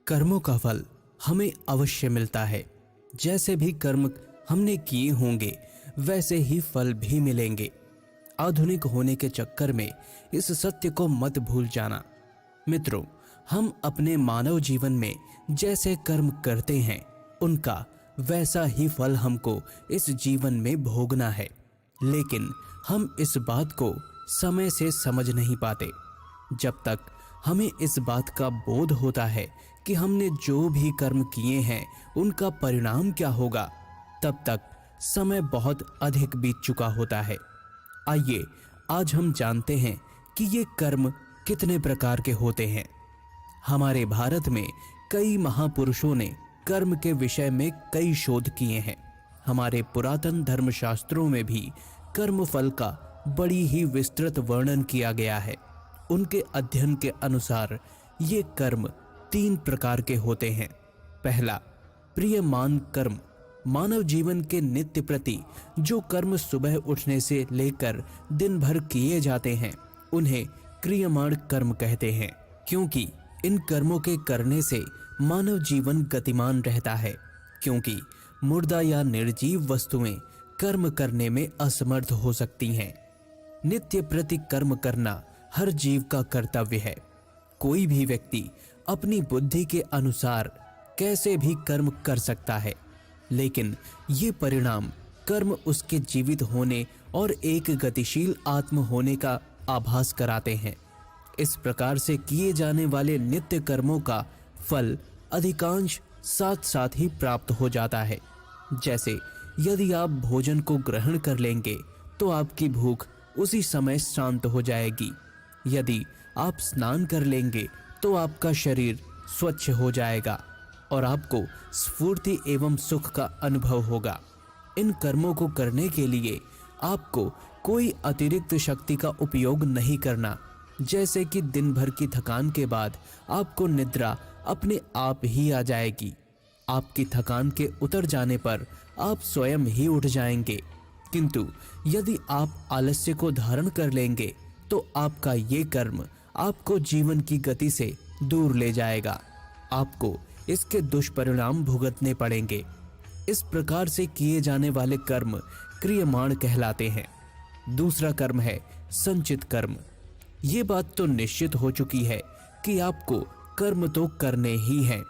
कर्मों का फल हमें अवश्य मिलता है। जैसे भी कर्म हमने किए होंगे वैसे ही फल भी मिलेंगे। आधुनिक होने के चक्कर में इस सत्य को मत भूल जाना। मित्रों, हम अपने मानव जीवन में जैसे कर्म करते हैं उनका वैसा ही फल हमको इस जीवन में भोगना है, लेकिन हम इस बात को समय से समझ नहीं पाते। जब तक हमें इस बात का बोध होता है कि हमने जो भी कर्म किए हैं उनका परिणाम क्या होगा, तब तक समय बहुत अधिक बीत चुका होता है। आइए आज हम जानते हैं कि ये कर्म कितने प्रकार के होते हैं। हमारे भारत में कई महापुरुषों ने कर्म के विषय में कई शोध किए हैं। हमारे पुरातन धर्मशास्त्रों में भी कर्म फल का बड़ी ही विस्तृत वर्णन किया गया है। उनके अध्ययन के अनुसार ये कर्म 3 प्रकार के होते हैं। पहला, प्रियमान कर्म। मानव जीवन के नित्य प्रति जो कर्म सुबह उठने से लेकर दिन भर किए जाते हैं उन्हें क्रियमाण कर्म कहते हैं, क्योंकि इन कर्मों के करने से मानव जीवन गतिमान रहता है। क्योंकि मुर्दा या निर्जीव वस्तुएं कर्म करने में असमर्थ हो सकती हैं। नित्य प्रति कर्म करना हर जीव का कर्तव्य है। कोई भी व्यक्ति अपनी बुद्धि के अनुसार कैसे भी कर्म कर सकता है, लेकिन ये परिणाम कर्म उसके जीवित होने और एक गतिशील आत्म होने का आभास कराते हैं। इस प्रकार से किए जाने वाले नित्य कर्मों का फल अधिकांश साथ साथ ही प्राप्त हो जाता है। जैसे यदि आप भोजन को ग्रहण कर लेंगे तो आपकी भूख उसी समय शांत हो जाएगी। यदि आप स्नान कर लेंगे तो आपका शरीर स्वच्छ हो जाएगा और आपको स्फूर्ति एवं सुख का अनुभव होगा। इन कर्मों को करने के लिए आपको कोई अतिरिक्त शक्ति का उपयोग नहीं करना। जैसे कि दिन भर की थकान के बाद आपको निद्रा अपने आप ही आ जाएगी। आपकी थकान के उतर जाने पर आप स्वयं ही उठ जाएंगे। किंतु यदि आप आलस्य को धारण कर लेंगे तो आपका ये कर्म आपको जीवन की गति से दूर ले जाएगा। आपको इसके दुष्परिणाम भुगतने पड़ेंगे। इस प्रकार से किए जाने वाले कर्म क्रियमाण कहलाते हैं। दूसरा कर्म है संचित कर्म। ये बात तो निश्चित हो चुकी है कि आपको कर्म तो करने ही हैं।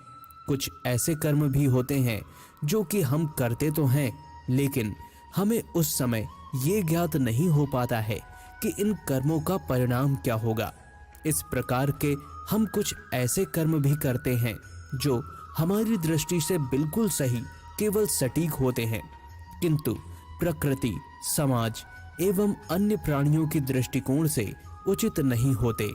कुछ ऐसे कर्म भी होते हैं जो कि हम करते तो हैं, लेकिन हमें उस समय ये ज्ञात नहीं हो पाता है कि इन कर्मों का परिणाम क्या होगा। इस प्रकार के हम कुछ ऐसे कर्म भी करते हैं जो हमारी दृष्टि से बिल्कुल सही, केवल सटीक होते हैं, किंतु प्रकृति, समाज एवं अन्य प्राणियों की दृष्टिकोण से उचित नहीं होते।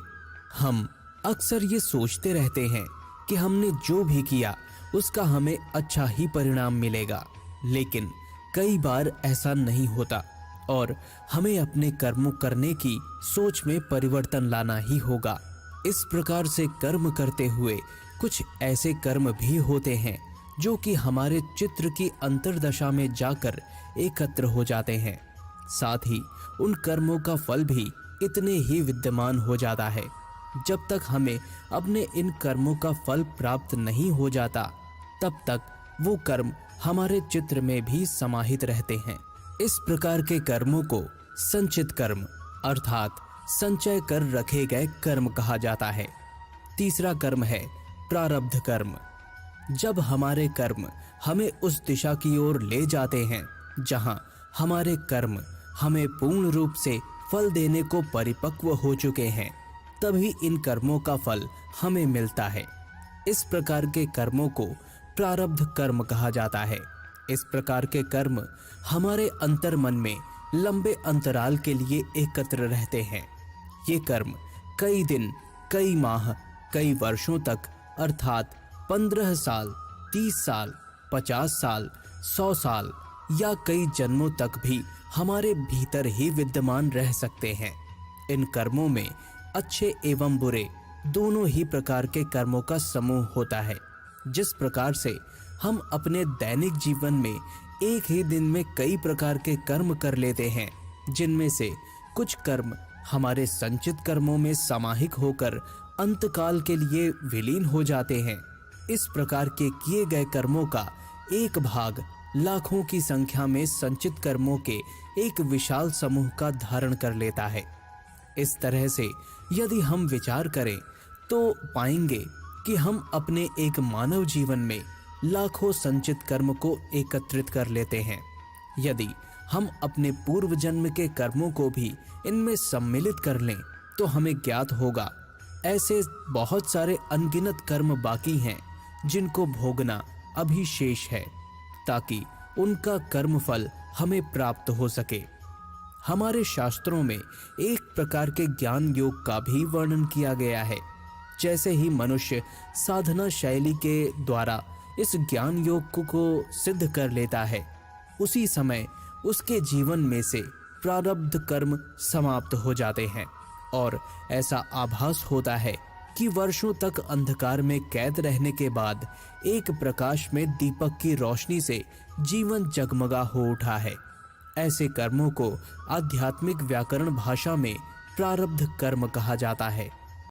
हम अक्सर ये सोचते रहते हैं कि हमने जो भी किया उसका हमें अच्छा ही परिणाम मिलेगा, लेकिन कई बार ऐसा नहीं होता और हमें अपने कर्मों करने की सोच में परिवर्तन लाना ही होगा। इस प्रकार से कर्म करते हुए कुछ ऐसे कर्म भी होते हैं जो कि हमारे चित्र की अंतर्दशा में जाकर एकत्र हो जाते हैं। साथ ही उन कर्मों का फल भी इतने ही विद्यमान हो जाता है। जब तक हमें अपने इन कर्मों का फल प्राप्त नहीं हो जाता तब तक वो कर्म हमारे चित्र में भी समाहित रहते हैं। इस प्रकार के कर्मों को संचित कर्म अर्थात संचय कर रखे गए कर्म कहा जाता है। तीसरा कर्म है प्रारब्ध कर्म। जब हमारे कर्म हमें उस दिशा की ओर ले जाते हैं जहां हमारे कर्म हमें पूर्ण रूप से फल देने को परिपक्व हो चुके हैं, तभी इन कर्मों का फल हमें मिलता है। इस प्रकार के कर्मों को प्रारब्ध कर्म कहा जाता है। इस प्रकार के कर्म हमारे अंतर मन में लंबे अंतराल के लिए एकत्र रहते हैं। ये कर्म कई दिन, कई माह, कई वर्षों तक अर्थात 15 साल, 30 साल, 50 साल, 100 साल या कई जन्मों तक भी हमारे भीतर ही विद्यमान रह सकते हैं। इन कर्मों में अच्छे एवं बुरे दोनों ही प्रकार के कर्मों का समूह होता है। जिस प्रकार से हम अपने दैनिक जीवन में एक ही दिन में कई प्रकार के कर्म कर लेते हैं, जिनमें से कुछ कर्म हमारे संचित कर्मों में समाहिक होकर अंतकाल के लिए विलीन हो जाते हैं, इस प्रकार के किए गए कर्मों का एक भाग लाखों की संख्या में संचित कर्मों के एक विशाल समूह का धारण कर लेता है। इस तरह से यदि हम विचार करें तो पाएंगे कि हम अपने एक मानव जीवन में लाखों संचित कर्म को एकत्रित कर लेते हैं। यदि हम अपने पूर्व जन्म के कर्मों को भी इनमें सम्मिलित कर लें तो हमें ज्ञात होगा ऐसे बहुत सारे अनगिनत कर्म बाकी हैं जिनको भोगना अभी शेष है, ताकि उनका कर्मफल हमें प्राप्त हो सके। हमारे शास्त्रों में एक प्रकार के ज्ञान योग का भी वर्णन किया गया है। जैसे ही मनुष्य साधना शैली के द्वारा इस ज्ञान योग को सिद्ध कर लेता है, उसी समय उसके जीवन में से प्रारब्ध कर्म समाप्त हो जाते हैं और ऐसा आभास होता है कि वर्षों तक अंधकार में कैद रहने के बाद एक प्रकाश में दीपक की रोशनी से जीवन जगमगा हो उठा है। ऐसे कर्मों को आध्यात्मिक व्याकरण भाषा में प्रारब्ध कर्म कहा जाता है।